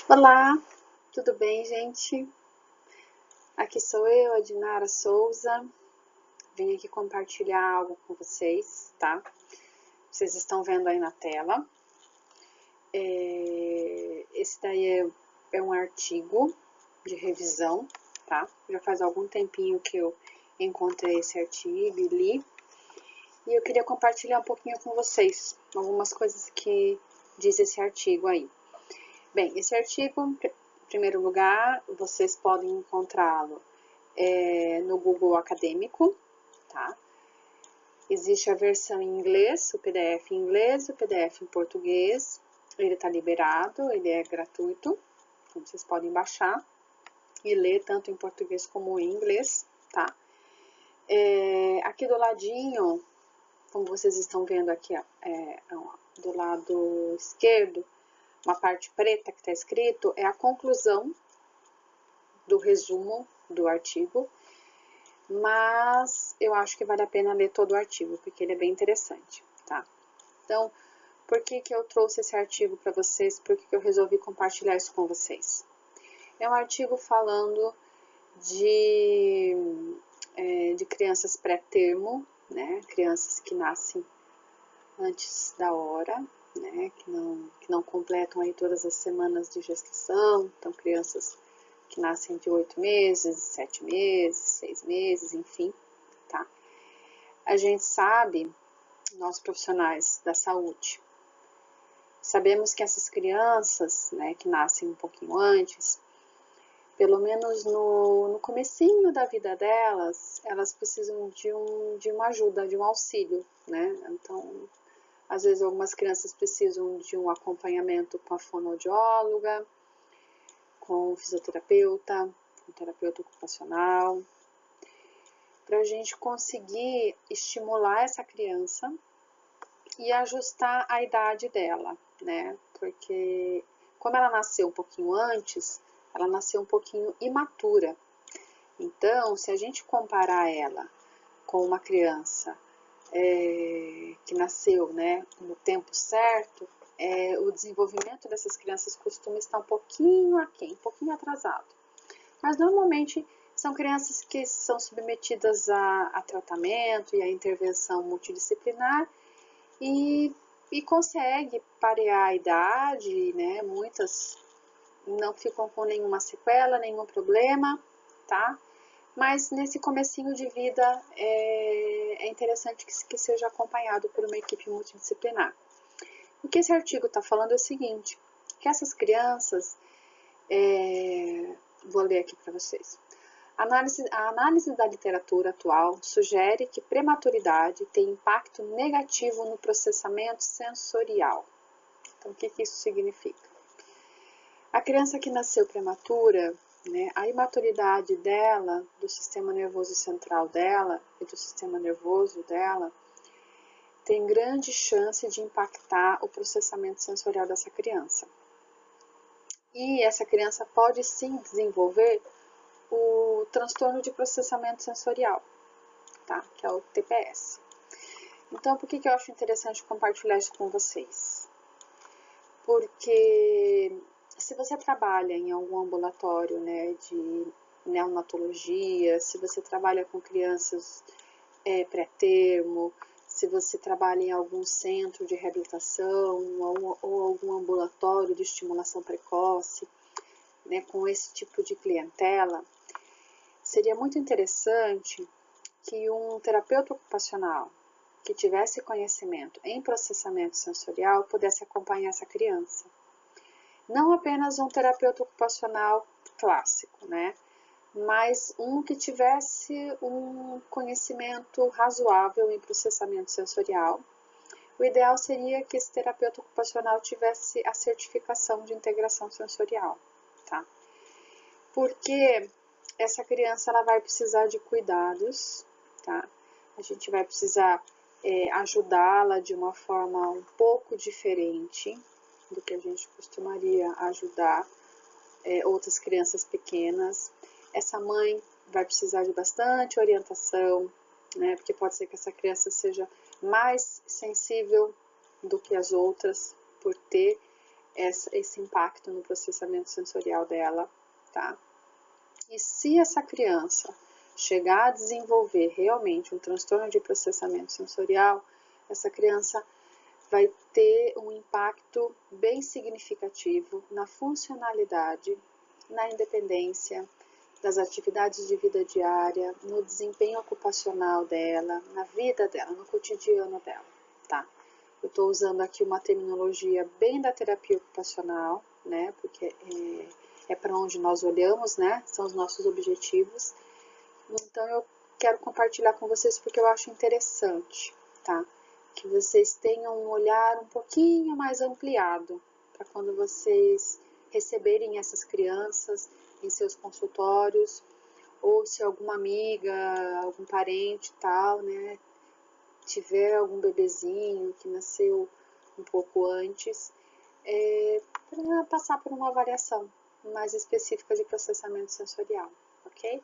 Olá, tudo bem, gente? Aqui sou eu, a Dinara Souza. Vim aqui compartilhar algo com vocês, tá? Vocês estão vendo aí na tela. Esse daí é um artigo de revisão, tá? Já faz algum tempinho que eu encontrei esse artigo e li. E eu queria compartilhar um pouquinho com vocês algumas coisas que diz esse artigo aí. Bem, esse artigo, em primeiro lugar, vocês podem encontrá-lo no Google Acadêmico, tá? Existe a versão em inglês, o PDF em inglês, o PDF em português. Ele está liberado, ele é gratuito, então vocês podem baixar e ler tanto em português como em inglês, tá? Aqui do ladinho, como vocês estão vendo aqui, do lado esquerdo, uma parte preta que está escrito, é a conclusão do resumo do artigo, mas eu acho que vale a pena ler todo o artigo, porque ele é bem interessante, tá? Então, por que eu trouxe esse artigo para vocês? Por que eu resolvi compartilhar isso com vocês? É um artigo falando de crianças pré-termo, né? Crianças que nascem antes da hora, né? Que não completam aí todas as semanas de gestação, então crianças que nascem de 8 meses, 7 meses, 6 meses, enfim, tá? A gente sabe, nós profissionais da saúde, sabemos que essas crianças, né, que nascem um pouquinho antes, pelo menos no comecinho da vida delas, elas precisam de uma ajuda, de um auxílio, né? Então, às vezes algumas crianças precisam de um acompanhamento com a fonoaudióloga, com o fisioterapeuta, com o terapeuta ocupacional, para a gente conseguir estimular essa criança e ajustar a idade dela, né? Porque como ela nasceu um pouquinho antes, ela nasceu um pouquinho imatura. Então, se a gente comparar ela com uma criança que nasceu, né, no tempo certo, o desenvolvimento dessas crianças costuma estar um pouquinho aquém, um pouquinho atrasado. Mas normalmente são crianças que são submetidas a tratamento e a intervenção multidisciplinar e consegue parear a idade, né? Muitas não ficam com nenhuma sequela, nenhum problema, tá? Mas nesse comecinho de vida é interessante que seja acompanhado por uma equipe multidisciplinar. O que esse artigo está falando é o seguinte, que essas crianças, vou ler aqui para vocês. A análise da literatura atual sugere que prematuridade tem impacto negativo no processamento sensorial. Então, o que isso significa? A criança que nasceu prematura, né, a imaturidade dela, do sistema nervoso central dela e do sistema nervoso dela, tem grande chance de impactar o processamento sensorial dessa criança. E essa criança pode sim desenvolver o transtorno de processamento sensorial, tá? Que é o TPS. Então, por que eu acho interessante compartilhar isso com vocês? Porque se você trabalha em algum ambulatório, né, de neonatologia, se você trabalha com crianças pré-termo, se você trabalha em algum centro de reabilitação ou algum ambulatório de estimulação precoce, né, com esse tipo de clientela, seria muito interessante que um terapeuta ocupacional que tivesse conhecimento em processamento sensorial pudesse acompanhar essa criança. Não apenas um terapeuta ocupacional clássico, né? Mas um que tivesse um conhecimento razoável em processamento sensorial. O ideal seria que esse terapeuta ocupacional tivesse a certificação de integração sensorial, tá? Porque essa criança ela vai precisar de cuidados, tá? A gente vai precisar ajudá-la de uma forma um pouco diferente do que a gente costumaria ajudar outras crianças pequenas. Essa mãe vai precisar de bastante orientação, né? Porque pode ser que essa criança seja mais sensível do que as outras, por ter esse impacto no processamento sensorial dela, tá? E se essa criança chegar a desenvolver realmente um transtorno de processamento sensorial, essa criança vai ter um impacto bem significativo na funcionalidade, na independência das atividades de vida diária, no desempenho ocupacional dela, na vida dela, no cotidiano dela, tá? Eu estou usando aqui uma terminologia bem da terapia ocupacional, né? Porque é para onde nós olhamos, né? São os nossos objetivos. Então eu quero compartilhar com vocês porque eu acho interessante, tá? Que vocês tenham um olhar um pouquinho mais ampliado para quando vocês receberem essas crianças em seus consultórios, ou se alguma amiga, algum parente tal, né, tiver algum bebezinho que nasceu um pouco antes, para passar por uma avaliação mais específica de processamento sensorial, ok?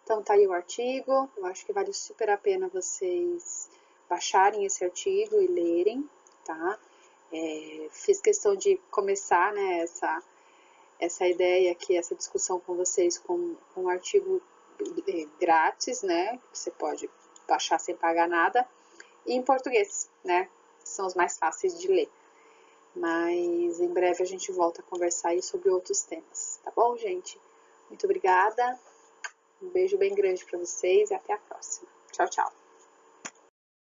Então tá aí o artigo, eu acho que vale super a pena vocês baixarem esse artigo e lerem, tá? Fiz questão de começar, né, essa ideia aqui, essa discussão com vocês com um artigo grátis, né, que você pode baixar sem pagar nada, e em português, né, que são os mais fáceis de ler. Mas em breve a gente volta a conversar aí sobre outros temas, tá bom, gente? Muito obrigada, um beijo bem grande para vocês e até a próxima. Tchau, tchau!